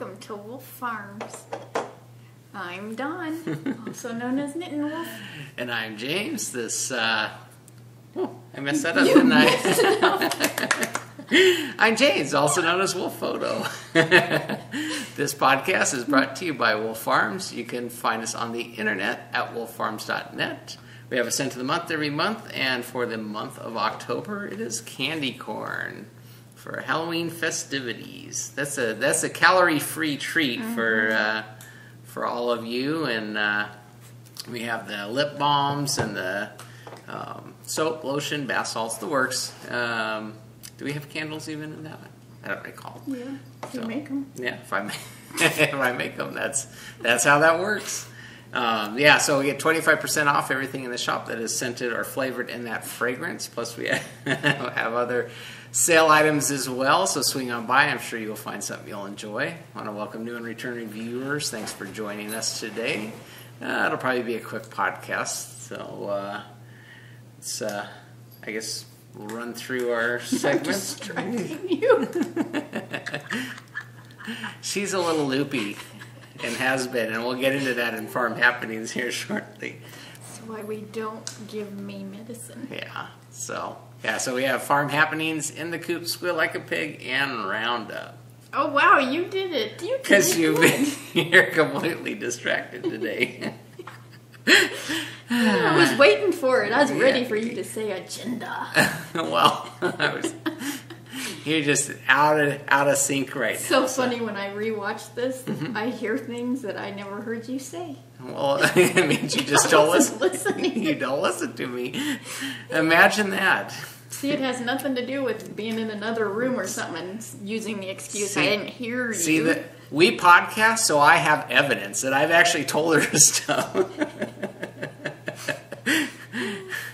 welcome to Wolf Farms. I'm Dawn, also known as Knitting Wolf. And I'm James. I messed that up, didn't I? I'm James, also known as Wolf Photo. This podcast is brought to you by Wolf Farms. You can find us on the internet at wolffarms.net. We have a scent of the month every month, and for the month of October, it is candy corn for Halloween festivities. That's a calorie-free treat for all of you. And we have the lip balms and the soap, lotion, bath salts, the works. Do we have candles even in that? I don't recall. Yeah, if you make them. Yeah, if I make them, that's how that works. So we get 25% off everything in the shop that is scented or flavored in that fragrance. Plus we have other sale items as well, so swing on by. I'm sure you'll find something you'll enjoy. I want to welcome new and returning viewers. Thanks for joining us today. It'll probably be a quick podcast, so I guess we'll run through our segments. Distracting you. She's a little loopy and has been, and we'll get into that in Farm Happenings here shortly. That's why we don't give me medicine. So we have Farm Happenings, In the Coop, Squeal Like a Pig, and Roundup. Oh wow, you did it. Because you're completely distracted today. I was waiting for it. I was ready for you to say agenda. Well, you're just out of sync right now. So funny when I rewatch this, I hear things that I never heard you say. Well, it means you just don't listen. Listening. You don't listen to me. Imagine that. See, it has nothing to do with being in another room or something and using the excuse I didn't hear you. See, that we podcast, so I have evidence that I've actually told her stuff.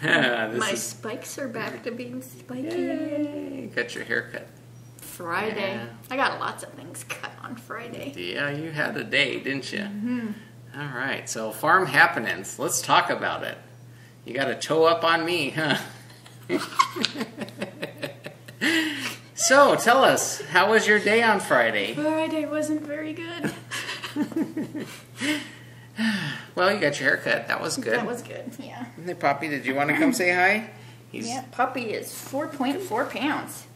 My spikes are back to being spiky. Yay. Got your haircut. Friday. Yeah. I got lots of things cut on Friday. Yeah, you had a day, didn't you? Mm-hmm. All right, so Farm Happenings. Let's talk about it. You got a toe up on me, huh? So, tell us, how was your day on Friday? Friday wasn't very good. Well, you got your haircut. That was good. That was good, yeah. Hey, Poppy, did you want to come say hi? Yeah, Puppy is 4.4 pounds.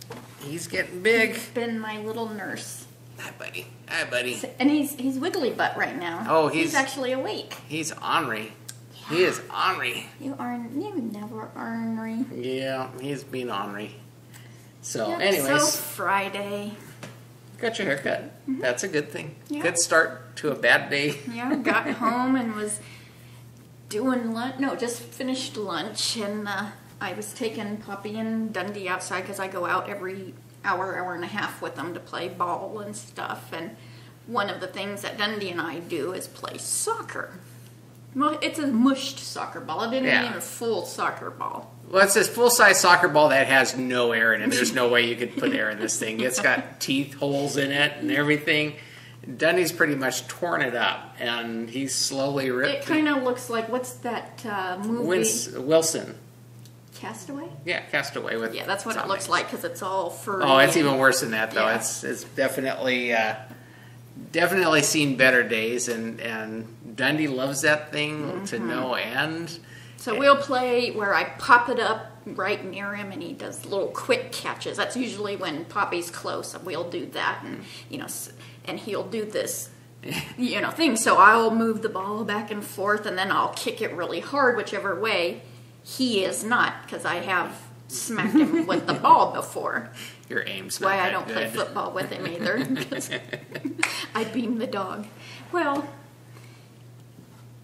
He's getting big. He's been my little nurse. Hi, buddy. Hi, buddy. And he's wiggly butt right now. Oh, he's actually awake. He's ornery. Yeah. He is ornery. You never ornery. Yeah, he's being ornery. So, yep, anyways. So Friday. Got your haircut. Mm-hmm. That's a good thing. Yeah. Good start to a bad day. Yeah, got home and was doing lunch. No, just finished lunch, and I was taking Poppy and Dundee outside because I go out every hour and a half with them to play ball and stuff. And one of the things that Dundee and I do is play soccer. Well, it's a mushed soccer ball. It isn't even a full soccer ball. Well, it's this full-size soccer ball that has no air in it. There's no way you could put air in this thing. It's got teeth holes in it and everything. Dundee's pretty much torn it up, and he's slowly ripped. It kind of looks like, what's that movie? Wilson. Castaway? Yeah, Castaway. Yeah, that's what it looks like because it's all furry. Oh, it's even worse than that, though. Yeah. It's definitely seen better days, and Dundee loves that thing to no end. So we'll play where I pop it up right near him, and he does little quick catches. That's usually when Poppy's close. We'll do that, and and he'll do this, thing. So I'll move the ball back and forth, and then I'll kick it really hard, whichever way. He is not, because I have smacked him with the ball before. Your aim's That's why not I don't good. play football with him either. Because I beam the dog. Well,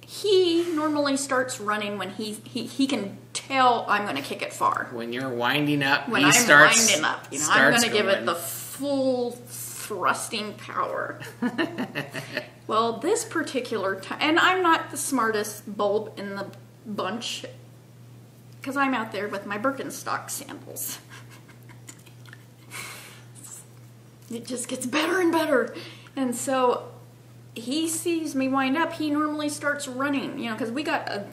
he normally starts running when he can tell I'm going to kick it far. When you're winding up, when I'm winding up, I'm going to give it the full thrusting power. Well, this particular time, and I'm not the smartest bulb in the bunch, because I'm out there with my Birkenstock sandals. It just gets better and better. And so he sees me wind up. He normally starts running, because we got a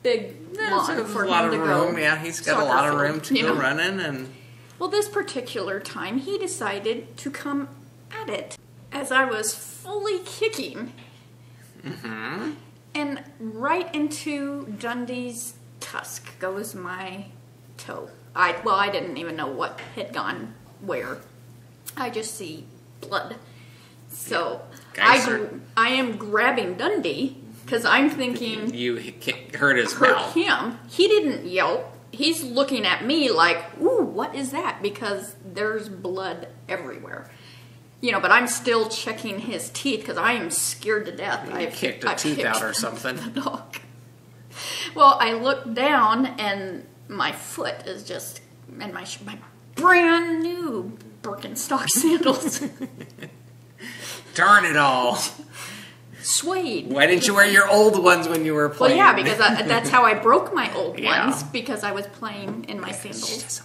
big lawn for him to go. Yeah, he's got a lot of room to go running. And well, this particular time, he decided to come at it. as I was fully kicking, and right into Dundee's tusk goes my toe. I didn't even know what had gone where. I just see blood. So I am grabbing Dundee because I'm thinking you hurt his mouth. Him. He didn't yelp. He's looking at me like, ooh, what is that? Because there's blood everywhere. You know, but I'm still checking his teeth because I am scared to death. I kicked a tooth out or something. The dog. Well, I look down and my foot is just, and my brand new Birkenstock sandals. Darn it all. Suede. Why didn't you wear your old ones when you were playing? Well, yeah, because that's how I broke my old ones, because I was playing in my sandals.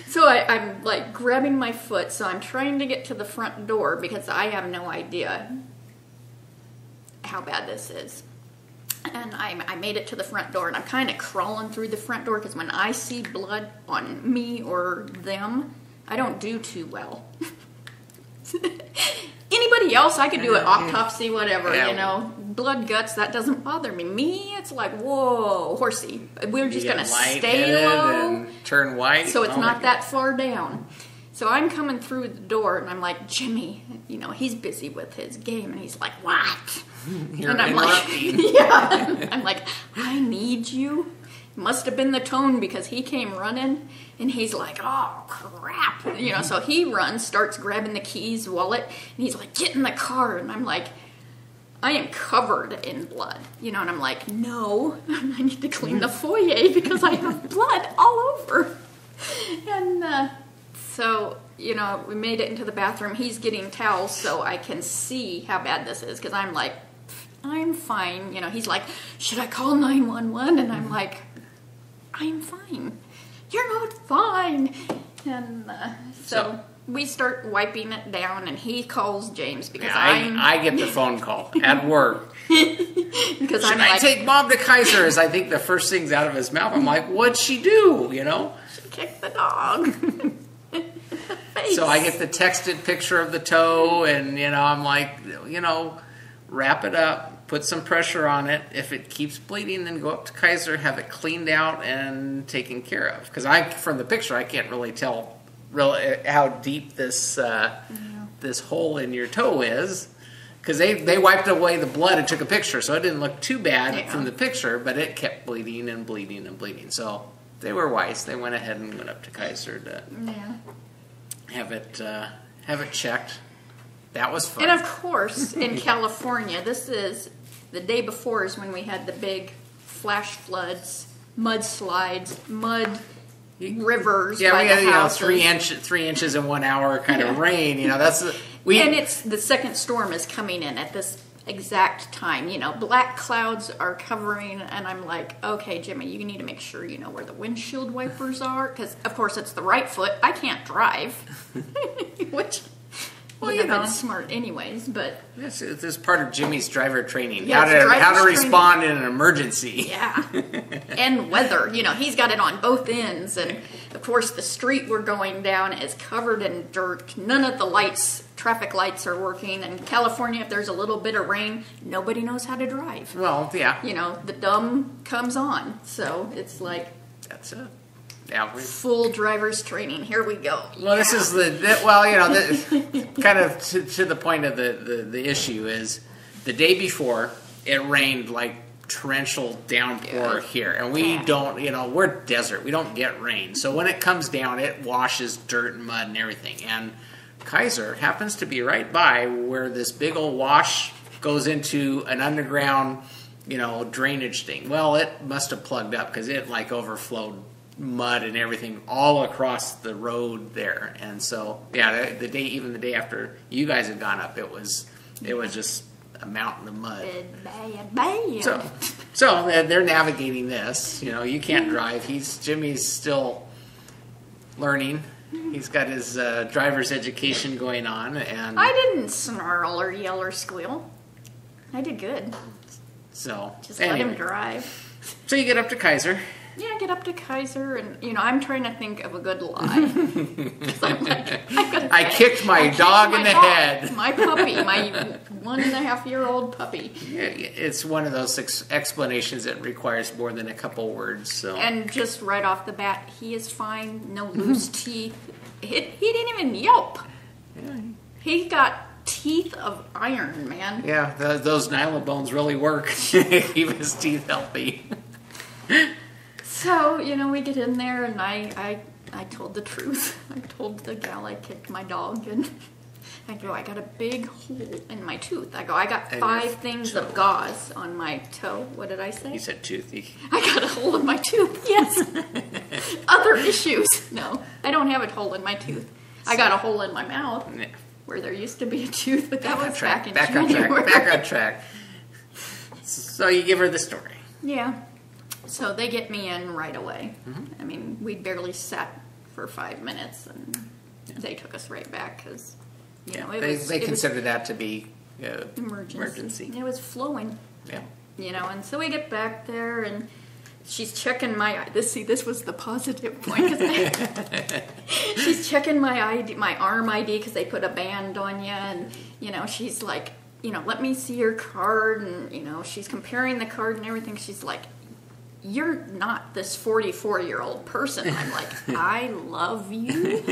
So I'm like grabbing my foot, so I'm trying to get to the front door because I have no idea how bad this is. And I made it to the front door, and I'm kind of crawling through the front door because when I see blood on me or them, I don't do too well. Anybody else, I could do an autopsy, whatever, you know. Blood, guts, that doesn't bother me. Me, it's like, whoa, horsey. We're just going to stay low. And turn white. So it's not that far down. So I'm coming through the door, and I'm like, Jimmy, you know, he's busy with his game. And he's like, what? And I'm like, yeah. I'm like, I need you. Must have been the tone because he came running and he's like, oh crap, you know, so he runs, starts grabbing the keys, wallet, and he's like, get in the car. And I'm like, I am covered in blood, you know, and I'm like, no, I need to clean the foyer because I have blood all over. And so, you know, we made it into the bathroom. He's getting towels so I can see how bad this is because I'm like, I'm fine. You know, he's like, should I call 911? And I'm like, I'm fine. You're not fine. And so we start wiping it down, and he calls James because I get the phone call at work. Because Should I take Mom to Kaiser? Is I think the first thing's out of his mouth. I'm like, what'd she do? You know? She kicked the dog. So I get the texted picture of the toe, and you know, I'm like, you know, wrap it up. Put some pressure on it. If it keeps bleeding, then go up to Kaiser, have it cleaned out and taken care of. Because from the picture, I can't really tell how deep this this hole in your toe is. Because they wiped away the blood and took a picture, so it didn't look too bad from the picture, but it kept bleeding and bleeding and bleeding. So they were wise. They went ahead and went up to Kaiser to have it checked. That was fun. And of course, in California, this is the day before is when we had the big flash floods, mudslides, mud rivers. Yeah, we had 3 inches in 1 hour kind of rain. You know, and it's the second storm is coming in at this exact time. You know, black clouds are covering, and I'm like, okay, Jimmy, you need to make sure you know where the windshield wipers are, because of course it's the right foot. I can't drive, which. Well, you know, smart anyways, but this is part of Jimmy's driver training. Yeah, how to respond in an emergency. Yeah, and weather. You know, he's got it on both ends, and of course the street we're going down is covered in dirt. None of the traffic lights are working. And California, if there's a little bit of rain, nobody knows how to drive. Well, yeah. You know, the dumb comes on, so it's like that's it. Yeah, full driver's training. Here we go. Well, this is kind of to the point of the issue is the day before it rained like torrential downpour here, and we don't, you know, we're desert. We don't get rain, so when it comes down, it washes dirt and mud and everything. And Kaiser happens to be right by where this big old wash goes into an underground, you know, drainage thing. Well, it must have plugged up because it like overflowed mud and everything all across the road there. And so yeah, the day after you guys had gone up, it was just a mountain of mud. So they're navigating this. You know, you can't drive. Jimmy's still learning. He's got his driver's education going on, and I didn't snarl or yell or squeal. I did good. So just let him drive. So you get up to Kaiser. Yeah, get up to Kaiser, and I'm trying to think of a good lie. 'Cause I'm like, I kicked my dog in the head. My puppy, my 1.5-year-old puppy. Yeah, it's one of those explanations that requires more than a couple words. So. And just right off the bat, he is fine. No loose teeth. He didn't even yelp. Yeah. He got teeth of iron, man. Yeah, those nylon bones really work. Keep his teeth healthy. So, we get in there, and I told the truth. I told the gal I kicked my dog, and I go, I got a big hole in my tooth. I go, I got 5 things of gauze on my toe. What did I say? You said toothy. I got a hole in my tooth, yes. Other issues. No, I don't have a hole in my tooth. I got a hole in my mouth where there used to be a tooth, but that was back in January. Back on track. So you give her the story. Yeah. So they get me in right away. Mm-hmm. I mean, we barely sat for 5 minutes, and they took us right back because, they consider that to be emergency. It was flowing. Yeah. And so we get back there, and she's checking my this was the positive point. She's checking my ID, my arm ID, because they put a band on you, and she's like, let me see your card, and she's comparing the card and everything. She's like, you're not this 44-year-old person. I'm like, I love you.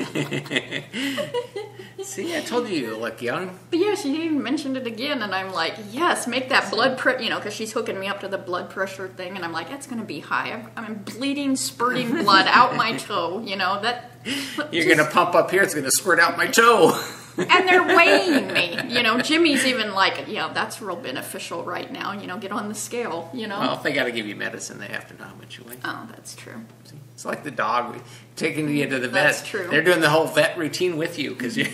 See, I told you look young. But yeah, she even mentioned it again, and I'm like, yes, make that blood pressure, because she's hooking me up to the blood pressure thing, and I'm like, that's going to be high. I'm bleeding, spurting blood out my toe, that. You're going to pump up here, it's going to squirt out my toe. And they're weighing me. Jimmy's even like, that's real beneficial right now. Get on the scale, Well, if they got to give you medicine, they have to know how much you weigh. Oh, that's true. See? It's like the dog taking you to the vet. That's true. They're doing the whole vet routine with you because you.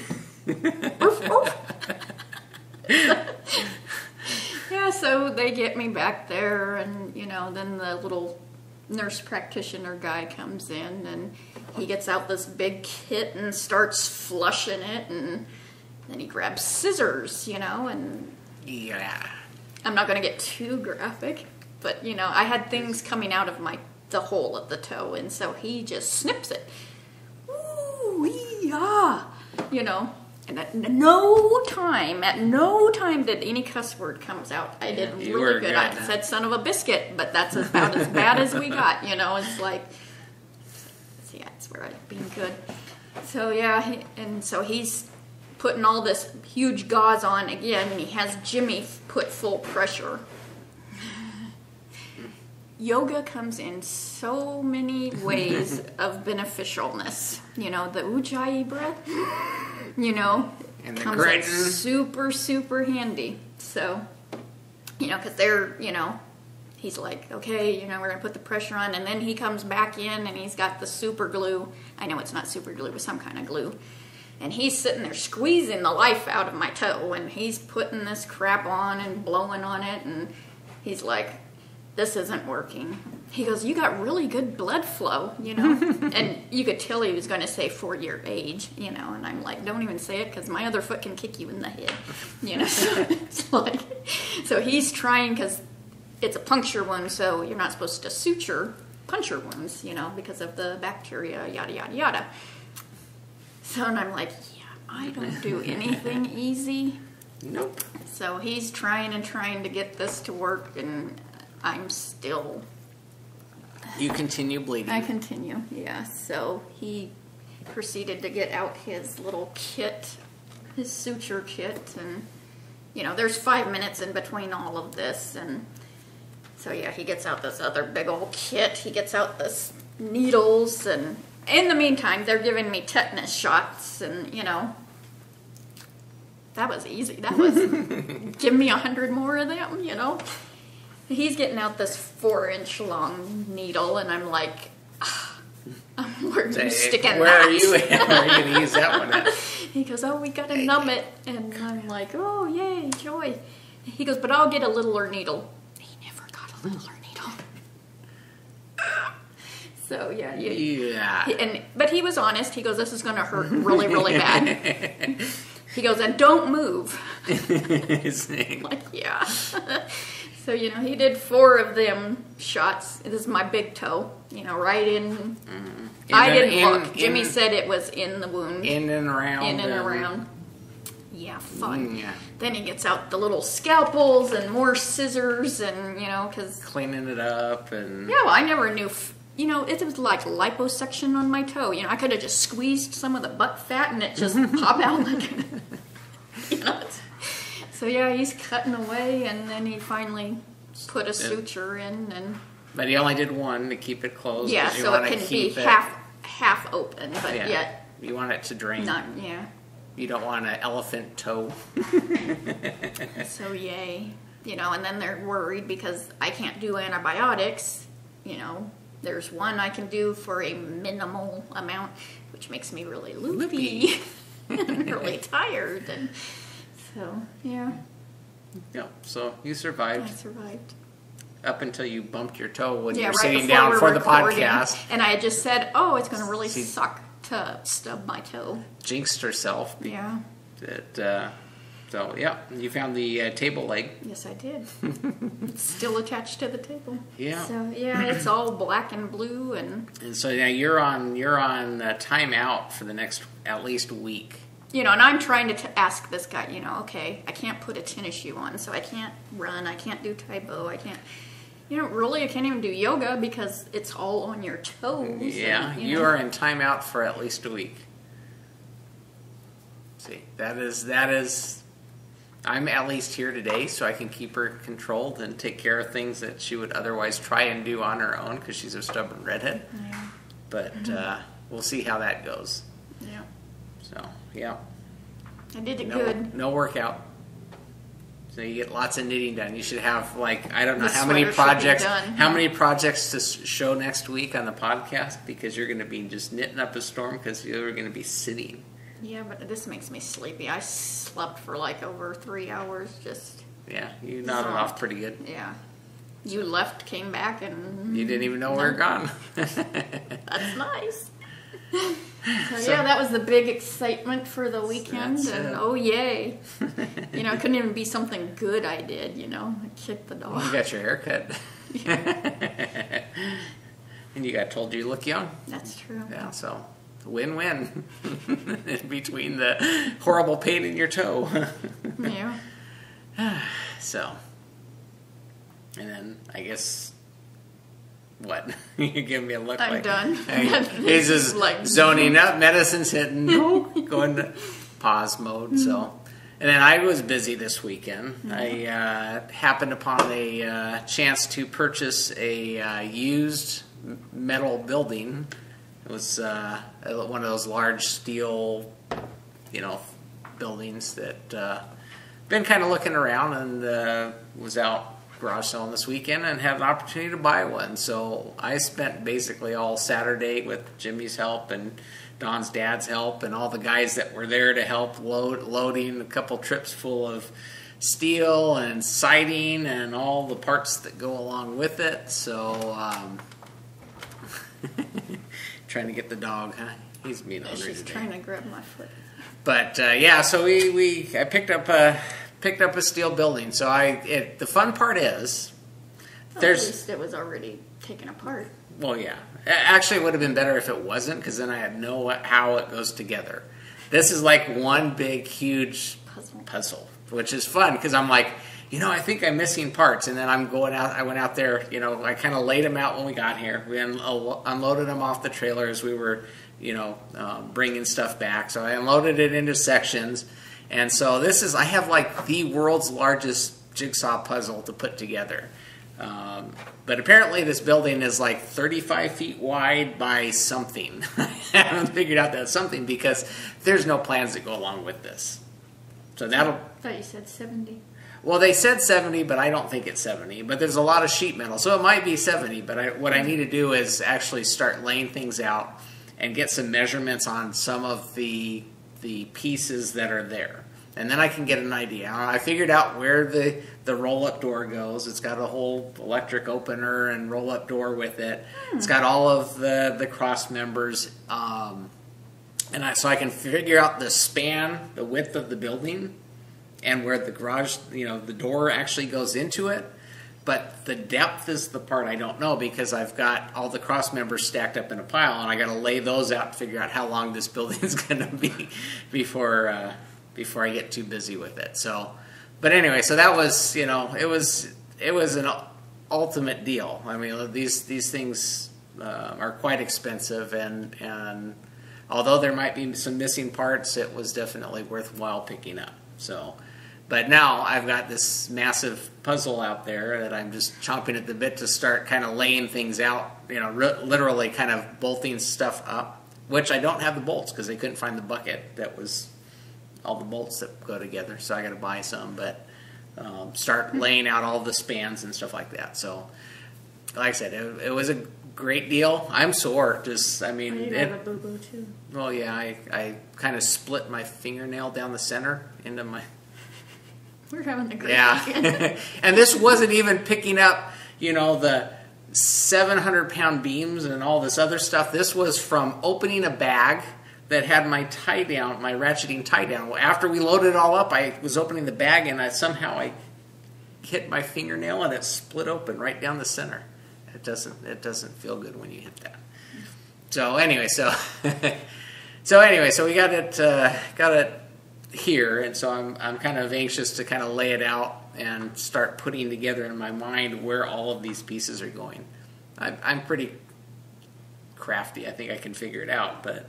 Yeah, so they get me back there, and then the little nurse practitioner guy comes in, and he gets out this big kit and starts flushing it, and then he grabs scissors, and yeah. I'm not going to get too graphic, but I had things coming out of the hole of the toe, and so he just snips it. Ooh, yeah, And at no time did any cuss word comes out. I did really good. I said son of a biscuit, but that's about as bad as we got. It's like, see, that's where I'm being good. So yeah, so he's putting all this huge gauze on again, and he has Jimmy put full pressure. Yoga comes in so many ways of beneficialness. The Ujjayi breath, and comes in super, super handy. So, because they're, he's like, okay, we're going to put the pressure on. And then he comes back in, and he's got the super glue. I know it's not super glue, but some kind of glue. And he's sitting there squeezing the life out of my toe, and he's putting this crap on and blowing on it. And he's like, this isn't working. He goes, you got really good blood flow, And you could tell he was going to say for your age, And I'm like, don't even say it, because my other foot can kick you in the head, So it's like, so he's trying, because it's a puncture wound, so you're not supposed to suture puncture wounds, because of the bacteria, yada, yada, yada. So, and I'm like, yeah, I don't do anything easy. Nope. So he's trying to get this to work, and I'm still... You continue bleeding. I continue, yeah. So he proceeded to get out his little kit, his suture kit, and, there's 5 minutes in between all of this, and so, yeah, he gets out this other big old kit. He gets out this needles, and in the meantime, they're giving me tetanus shots, and, that was easy. That was, give me 100 more of them, He's getting out this 4-inch long needle, and I'm like, where are you sticking that? Where are you going to use that one at? He goes, oh, we got to numb it. And I'm like, oh, yay, joy. He goes, but I'll get a littler needle. He never got a littler needle. So, yeah. But he was honest. He goes, this is going to hurt really, really bad. He goes, and don't move. I'm like, yeah. So, he did 4 of them shots. This is my big toe, right in. I didn't look. Jimmy said it was in the wound. In and around. In and around. Yeah, fun. Yeah. Then he gets out the little scalpels and more scissors and, because... Cleaning it up and... Yeah, well, I never knew... it was like liposuction on my toe. I could have just squeezed some of the butt fat and it just pop out like... So, yeah, he's cutting away and then he finally put a suture in and... But he only did 1 to keep it closed. Yeah, so it can be half open, but yet... You want it to drain. Yeah. You don't want an elephant toe. So yay. And then they're worried because I can't do antibiotics. There's one I can do for a minimal amount, which makes me really loopy. And really tired. And so, yeah. Yeah, so you survived. I survived. Up until you bumped your toe when you were right sitting down for the podcast. And I had just said, it's going to really suck to stub my toe. Jinxed herself. Yeah. So, yeah, you found the table leg. Yes, I did. It's still attached to the table. Yeah. So, yeah, it's all black and blue. And so now you're on timeout for the next at least week. And I'm trying to ask this guy, okay, I can't put a tennis shoe on, so I can't run, I can't do Taibo, I can't... really, I can't even do yoga because it's all on your toes. Yeah, and, you are in timeout for at least a week. See, that is. I'm at least here today, so I can keep her controlled and take care of things that she would otherwise try and do on her own because she's a stubborn redhead. Yeah. But we'll see how that goes. Yeah. So, yeah. I did it good. No workout. So you get lots of knitting done. You should have I don't know The how many sweater projects to show next week on the podcast because you're going to be just knitting up a storm because you're going to be sitting. Yeah, but this makes me sleepy. I slept for over 3 hours just. Yeah, you nodded off pretty good. Yeah. You left, came back, and... You didn't even know we were gone. That's nice. So, yeah, that was the big excitement for the weekend, and oh yay. It couldn't even be something good I did, I kicked the dog. Well, you got your hair cut. And you got told you look young. That's true. Yeah, so win-win in between the horrible pain in your toe. Yeah. So, and then I guess... What? You're giving me a look. I'm done. He's just zoning up. Medicine's hitting. Going to pause mode. So, and then I was busy this weekend. I happened upon a chance to purchase a used metal building. It was one of those large steel, buildings that been kind of looking around and was out garage selling this weekend and had an opportunity to buy one. So I spent basically all Saturday with Jimmy's help and Don's dad's help and all the guys that were there to help loading a couple trips full of steel and siding and all the parts that go along with it. So trying to get the dog, huh? He's being hungry She's today. trying to grab my foot. But yeah, so I picked up a steel building. So the fun part is At least it was already taken apart. Well, yeah. Actually, it would have been better if it wasn't, because then I'd know how it goes together. This is like one big, huge puzzle, which is fun, because I'm like, I think I'm missing parts. And then I went out there, I kind of laid them out when we got here. We unloaded them off the trailer as we were, bringing stuff back. So I unloaded it into sections. And so I have like the world's largest jigsaw puzzle to put together. But apparently this building is like 35 feet wide by something. I haven't figured out that something because there's no plans that go along with this. So I thought you said 70. Well, they said 70, but I don't think it's 70. But there's a lot of sheet metal, so it might be 70. But what I need to do is actually start laying things out and get some measurements on some of the pieces that are there. And then I can get an idea. I figured out where the roll-up door goes. It's got a whole electric opener and roll-up door with it. It's got all of the cross members. So I can figure out the span, the width of the building, and where the garage, the door actually goes into it. But the depth is the part I don't know, because I've got all the cross members stacked up in a pile, and I got to lay those out to figure out how long this building is going to be before I get too busy with it. So, but anyway, so that was, it was an ultimate deal. I mean, these things are quite expensive, and although there might be some missing parts, it was definitely worthwhile picking up. So. But now I've got this massive puzzle out there that I'm just chomping at the bit to start kind of laying things out, literally kind of bolting stuff up, which I don't have the bolts because they couldn't find the bucket that was all the bolts that go together, so I got to buy some, but start laying out all the spans and stuff like that. So, like I said, it was a great deal. I'm sore. You have a boo-boo too. Well, yeah, I kind of split my fingernail down the center into my... We're having a great weekend. And this wasn't even picking up, the 700-pound beams and all this other stuff. This was from opening a bag that had my ratcheting tie down. After we loaded it all up, I was opening the bag, and somehow I hit my fingernail, and it split open right down the center. It doesn't feel good when you hit that. So anyway, so we got it here, and so I'm kind of anxious to kind of lay it out and start putting together in my mind where all of these pieces are going. I'm pretty crafty. I think I can figure it out, but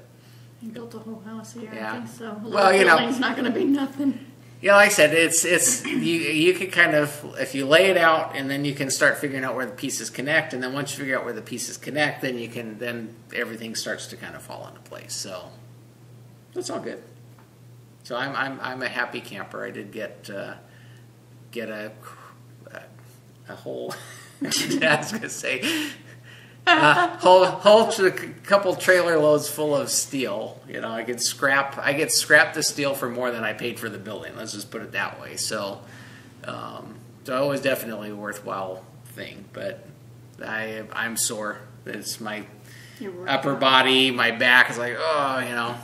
you built a whole house here. Yeah. I think so. Well, building's not going to be nothing. Yeah, like I said, it's you can kind of, if you lay it out, and then you can start figuring out where the pieces connect, and then once you figure out where the pieces connect, then everything starts to kind of fall into place. So that's all good. So I'm a happy camper. I did get a whole I was gonna say whole couple trailer loads full of steel. I get scrap the steel for more than I paid for the building. Let's just put it that way. So it was definitely a worthwhile thing. But I'm sore. It's my upper body, my back is like,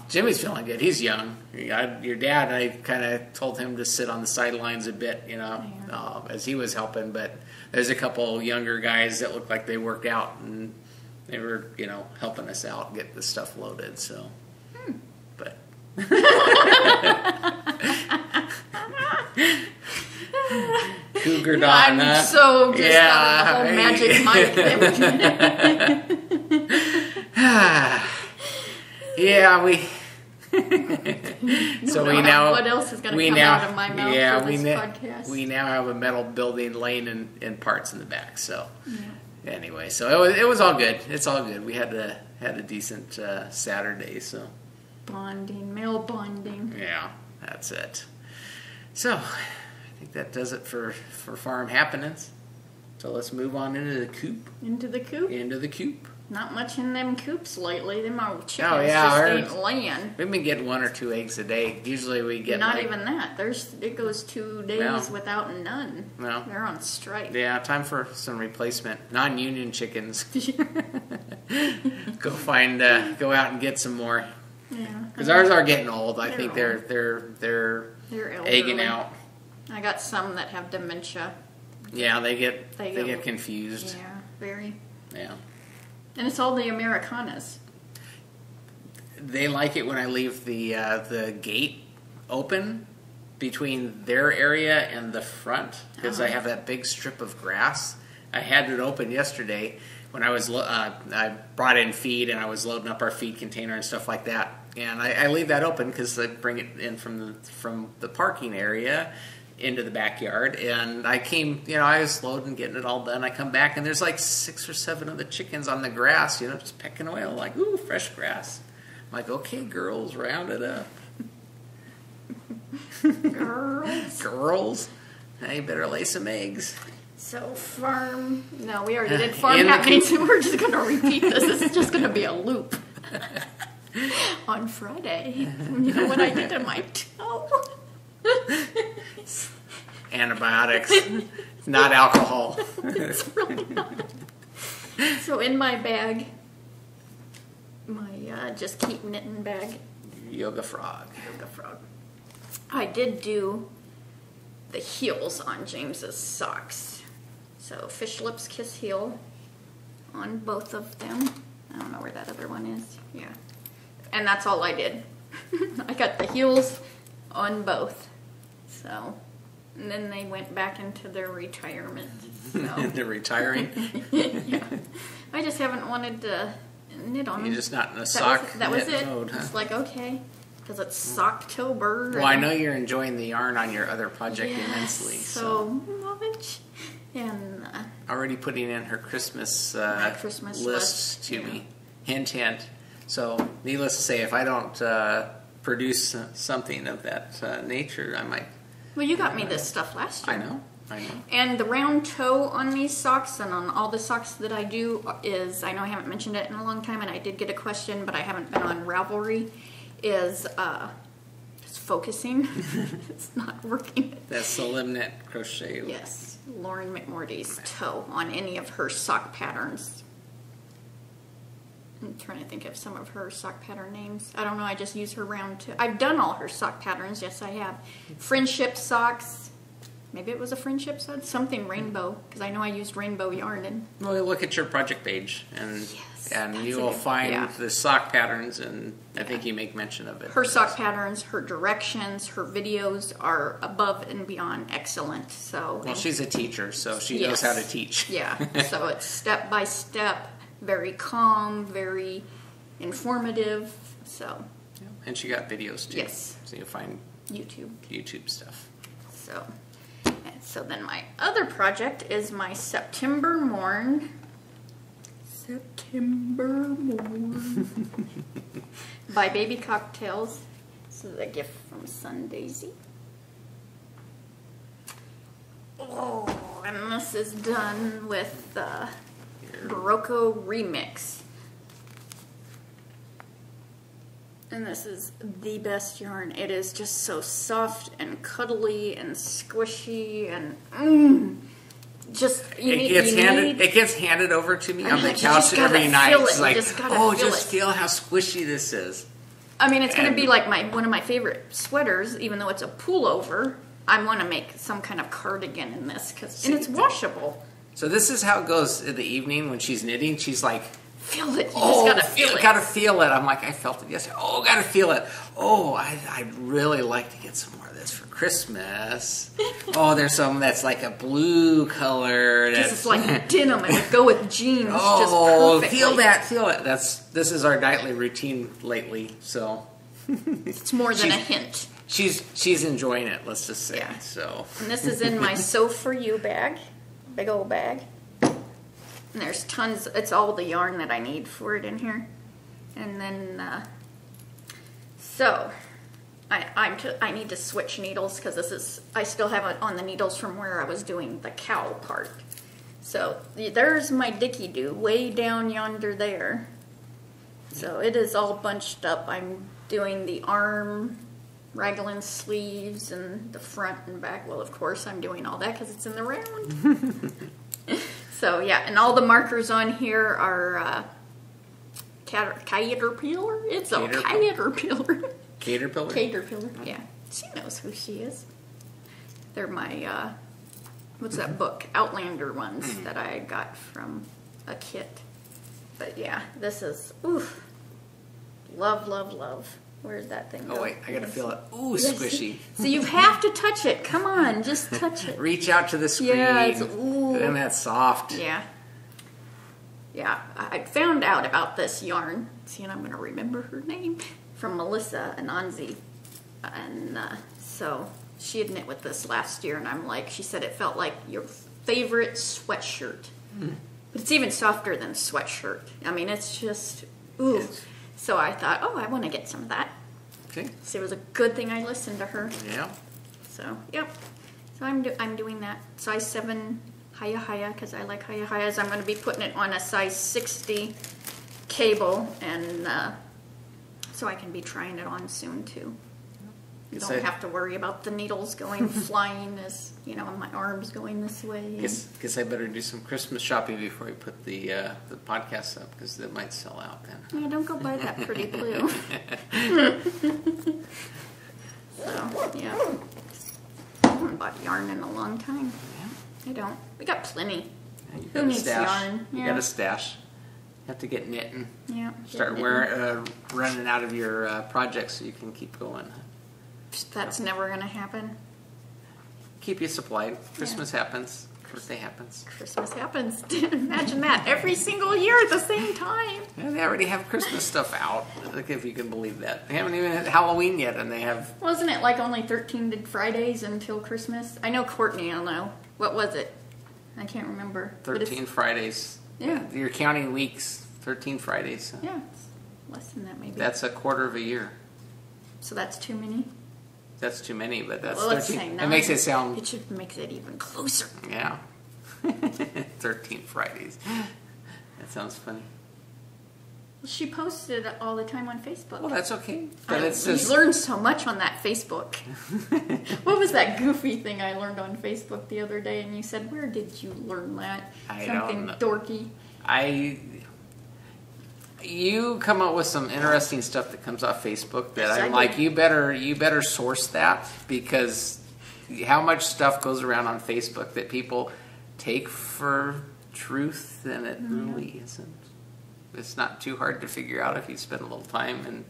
Jimmy's feeling good. He's young. Your dad, I kind of told him to sit on the sidelines a bit, as he was helping. But there's a couple younger guys that looked like they worked out, and they were, helping us out, get the stuff loaded. So, but. Cougar Dawn, I'm so just out of the whole magic mic. Yeah, we. So we now. What else is going to come out of my mouth for this podcast? We now have a metal building laying in parts in the back. So anyway, so it was all good. It's all good. We had a decent Saturday. So male bonding. Yeah, that's it. So I think that does it for farm happenings. So let's move on into the coop. Into the coop. Not much in them coops lately. Them old chickens just ain't laying. We've been getting 1 or 2 eggs a day. Usually we get not even that. It goes 2 days without none. No. They're on strike. Yeah, time for some replacement. Non-union chickens. Go out and get some more. Yeah. Because ours are getting old. I think they're egging out. I got some that have dementia. Yeah, they get confused. Yeah, very. Yeah. And it's all the Americanas. They like it when I leave the gate open between their area and the front, because I have that big strip of grass. I had it open yesterday when I was I brought in feed, and I was loading up our feed container and stuff like that. And I leave that open because I bring it in from the parking area into the backyard, and I came, I was loading, getting it all done. I come back, and there's like 6 or 7 of the chickens on the grass, just pecking away. I'm like, ooh, fresh grass. I'm like, okay, girls, round it up. Girls, now you better lay some eggs. So we already did farm happenings, and we're just going to repeat this. This is just going to be a loop. On Friday, what I did to my toe. Antibiotics, not alcohol. It's really not. So in my bag, my just keep knitting bag. Yoga frog. I did do the heels on James's socks. So Fish Lips Kiss Heel on both of them. I don't know where that other one is. Yeah. And that's all I did. I got the heels on both. So, and then they went back into their retirement. So. They're retiring? Yeah. I just haven't wanted to knit on them. You're just not in a sock That was it. mode, huh? It's like, okay, because it's Socktober. Well, I know you're enjoying the yarn on your other project immensely. So much. And already putting in her Christmas, Christmas list to yeah. me. Hint, hint. So, needless to say, if I don't produce something of that nature, I might... Well, you got me this stuff last year. I know. And the round toe on these socks and on all the socks that I do is, I know I haven't mentioned it in a long time, and I did get a question, but I haven't been on Ravelry, is just focusing. It's not working. That's the Limnet crochet. Yes, Lauren McMorty's toe on any of her sock patterns. I'm trying to think of some of her sock pattern names. I don't know, I just use her round toe. I've done all her sock patterns, yes I have. Friendship socks. Maybe it was a friendship sock, something rainbow, because I know I used rainbow yarn. And well, look at your project page, and you will find the sock patterns, and I think you make mention of it. Her sock patterns, her directions, her videos are above and beyond excellent. So well, she's a teacher, so she knows how to teach. Yeah, so it's step by step, very calm, very informative. So and she got videos too. Yes, so you'll find YouTube stuff. So then my other project is my September Morn. By Baby Cocktails. This is a gift from Sun Daisy. Oh, and this is done with Barocco Remix. And this is the best yarn. It is just so soft and cuddly and squishy and it gets handed over to me on the couch every night. It's like, just feel how squishy this is. I mean, it's going to be like one of my favorite sweaters, even though it's a pullover. I want to make some kind of cardigan in this, and it's washable. So this is how it goes in the evening when she's knitting. She's like, feel it. You just gotta feel it. Gotta feel it. I'm like, I felt it yesterday. Oh, gotta feel it. Oh, I'd really like to get some more of this for Christmas. Oh, there's some that's like a blue color. It's like denim and go with jeans. Oh, just feel that, feel it. This is our nightly routine lately. So it's more than a hint. She's enjoying it. Let's just say. Yeah. So. And this is in my Sew For You bag, big old bag. And there's tons, it's all the yarn that I need for it in here. And then, so, I need to switch needles because I still have it on the needles from where I was doing the cowl part. So, there's my Dicky Doo way down yonder there. So, it is all bunched up. I'm doing the arm, raglan sleeves, and the front and back. Well, of course, I'm doing all that because it's in the round. So yeah, and all the markers on here are caterpillar. It's a caterpillar. Caterpillar? Caterpillar, yeah. She knows who she is. They're my, what's that book? Outlander ones that I got from a kit. But yeah, this is, oof. Love, love, love. Where's that thing go? Oh wait, I gotta feel it. Ooh, squishy. So you have to touch it. Come on, just touch it. Reach out to the screen. Yeah, it's, ooh. And that's soft. Yeah. Yeah, I found out about this yarn. See, and I'm going to remember her name. From Melissa Ananzi. And so she had knit with this last year, and I'm like, she said it felt like your favorite sweatshirt. But it's even softer than sweatshirt. I mean, it's just, ooh. So I thought, oh, I want to get some of that. Okay. So it was a good thing I listened to her. Yeah. So, yep. So I'm doing that. Size 7 Haya because I like Hayas. I'm going to be putting it on a size 60 cable, and so I can be trying it on soon too. You don't have to worry about the needles going flying as, you know, my arms going this way. Guess I better do some Christmas shopping before we put the podcast up, because it might sell out then. Yeah, don't go buy that pretty blue. So, yeah. I haven't bought yarn in a long time. I don't. We got plenty. You Who needs yarn? You Yeah. got a stash. You have to get knitting. Yeah. Start running out of your projects so you can keep going. That's never going to happen. Keep you supplied. Christmas happens. Birthday happens. Christmas happens. Imagine that. Every single year at the same time. Yeah, they already have Christmas stuff out, like if you can believe that. They haven't even had Halloween yet, and they have... Wasn't it like only 13 Fridays until Christmas? I know Courtney will know. What was it? I can't remember. 13 Fridays. Yeah. You're counting weeks. 13 Fridays. Yeah, it's less than that maybe. That's a quarter of a year. So that's too many? That's too many, but that's Well, let's 13. say It 9. makes it sound... It should make it even closer. Yeah. 13 Fridays. That sounds funny. She posted it all the time on Facebook. Well, that's okay. But it's You just... learned so much on that Facebook. What was that goofy thing I learned on Facebook the other day? And you said, where did you learn that? I Something don't dorky. You come up with some interesting stuff that comes off Facebook that Yes, I'm I like, do. you better source that, because how much stuff goes around on Facebook that people take for truth and it really isn't. It's not too hard to figure out if you spend a little time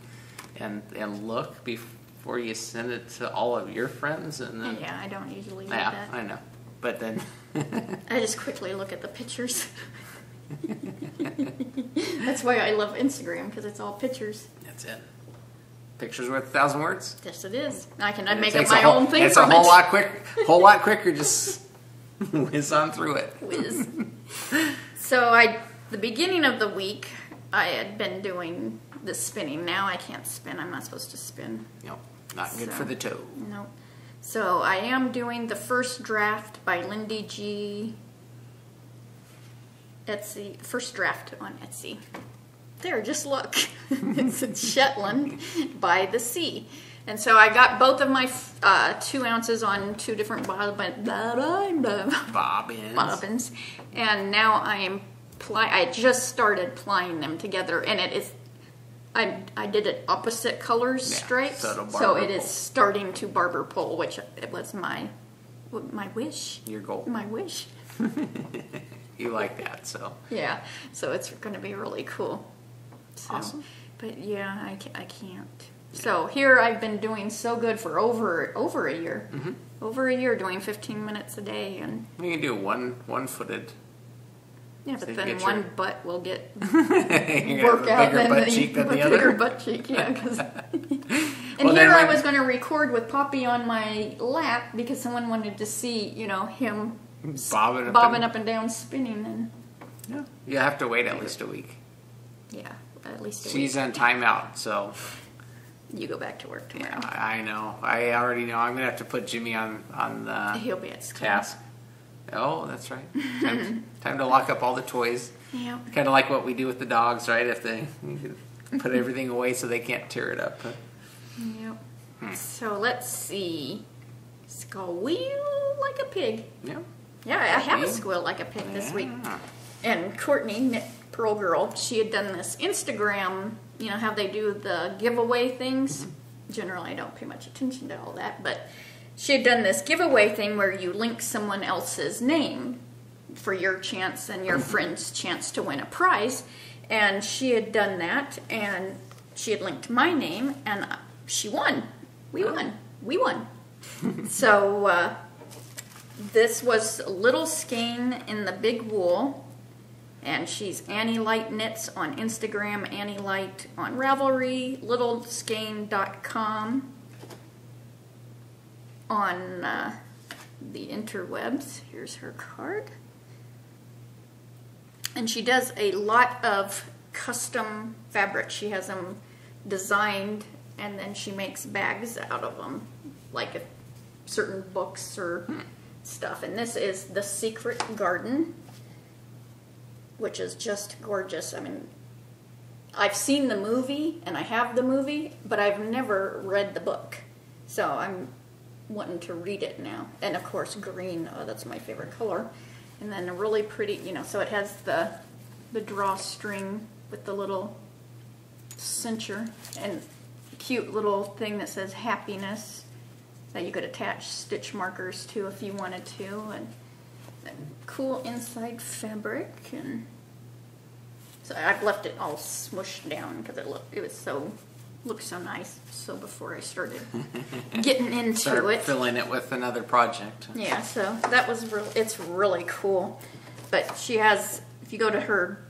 and look before you send it to all of your friends. And then, Yeah, I don't usually do yeah, that. I know. But then I just quickly look at the pictures. That's why I love Instagram, because it's all pictures. that's it. Pictures worth 1,000 words. Yes, it is. I can And it make up takes my own thing It's from a whole it. lot quicker. Just whiz on through it. Whiz. So the beginning of the week, I had been doing the spinning. Now I can't spin. I'm not supposed to spin. No, not good So, for the toe. No. So I am doing the first draft by Lindy G. Etsy. First draft on Etsy. There, just look. It's Shetland by the Sea. And so I got both of my 2 ounces on 2 different bobbins. And now I just started plying them together, and it is, I did it opposite colors stripes, so it is starting to barber pole, which it was my wish. Your goal. My wish. You like that, so. Yeah, so it's going to be really cool. So, Awesome. But yeah, I can't. So here I've been doing so good for over a year. Mm-hmm. Over a year, doing 15 minutes a day, and You can do one-footed. yeah, So but you then get one your- butt will get You're gonna work out, have a bigger then butt cheek than the bigger other. butt cheek, yeah. Cause and Well, here then I when- was going to record with Poppy on my lap because someone wanted to see, him Bobbing up and down, spinning, and Yeah. You have to wait at least a week. yeah, at least a She's week. on timeout, so. You go back to work tomorrow. Yeah, I know. I already know. I'm gonna have to put Jimmy on the He'll be at school. task. Oh, that's right. Time to lock up all the toys. Yeah. Kind of like what we do with the dogs, right? If you can put everything away so they can't tear it up. Yep. So let's see. Squeal like a pig. Yeah. Yeah, I have a Pig? squeal like a pig this week. Yeah. And Courtney, Knit Pearl Girl, she had done this Instagram, how they do the giveaway things. Generally, I don't pay much attention to all that, but she had done this giveaway thing where you link someone else's name for your chance and your friend's chance to win a prize. And she had done that, and she had linked my name, and she won. We won. We won. So this was Little Skein in the Big Wool. And she's Annie Light Knits on Instagram, Annie Light on Ravelry, littleskein.com on the interwebs. Here's her card. And she does a lot of custom fabric. She has them designed, and then she makes bags out of them, like certain books or stuff. And this is The Secret Garden, which is just gorgeous. I mean, I've seen the movie, and I have the movie, but I've never read the book. So I'm wanting to read it now. And of course, green, that's my favorite color. And then a really pretty, so it has the drawstring with the little cincher, and cute little thing that says happiness that you could attach stitch markers to if you wanted to. And that cool inside fabric, and so I've left it all smushed down because looked so nice. So before I started getting into it, filling it with another project. Yeah, so that was it's really cool. But she has, if you go to her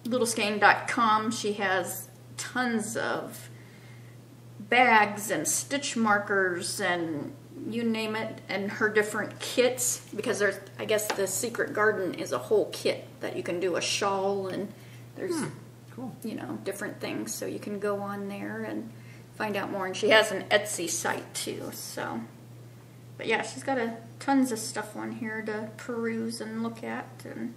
littleskein.com, she has tons of bags and stitch markers and you name it, and her different kits, because I guess the Secret Garden is a whole kit that you can do a shawl, and there's cool. Different things, so you can go on there and find out more. And she has an Etsy site too, so. But yeah, she's got tons of stuff on here to peruse and look at, and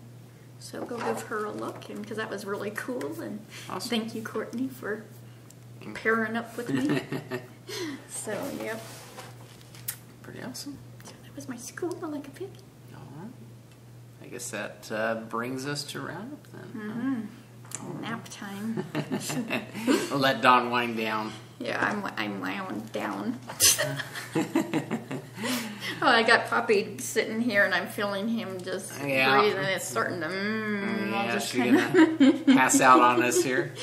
so go give her a look, and because that was really cool. And awesome. Thank you, Courtney, for pairing up with me. So yep, pretty awesome. So that was my school like a pig. All right. I guess that brings us to round up then. Nap time. We'll let Dawn wind down. Yeah, I'm wound down. Oh, I got Poppy sitting here, and I'm feeling him just breathing. It's starting to. Yeah, she's gonna pass out on us here.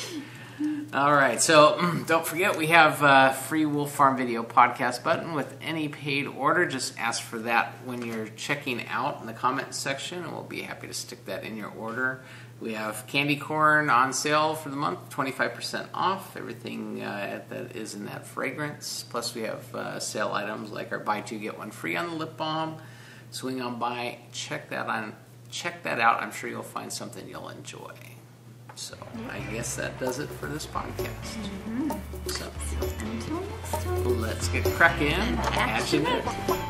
All right, so don't forget we have a free Wolf Farm Video podcast button with any paid order. Just ask for that when you're checking out in the comments section, and we'll be happy to stick that in your order. We have candy corn on sale for the month, 25% off. Everything that is in that fragrance. Plus we have sale items like our buy two get one free on the lip balm. Swing on by, check that out. I'm sure you'll find something you'll enjoy. So I guess that does it for this podcast. So Until next time. let's get cracking. Action it.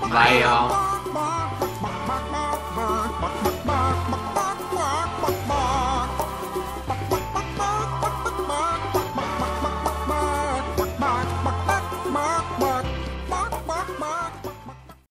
Bye, y'all.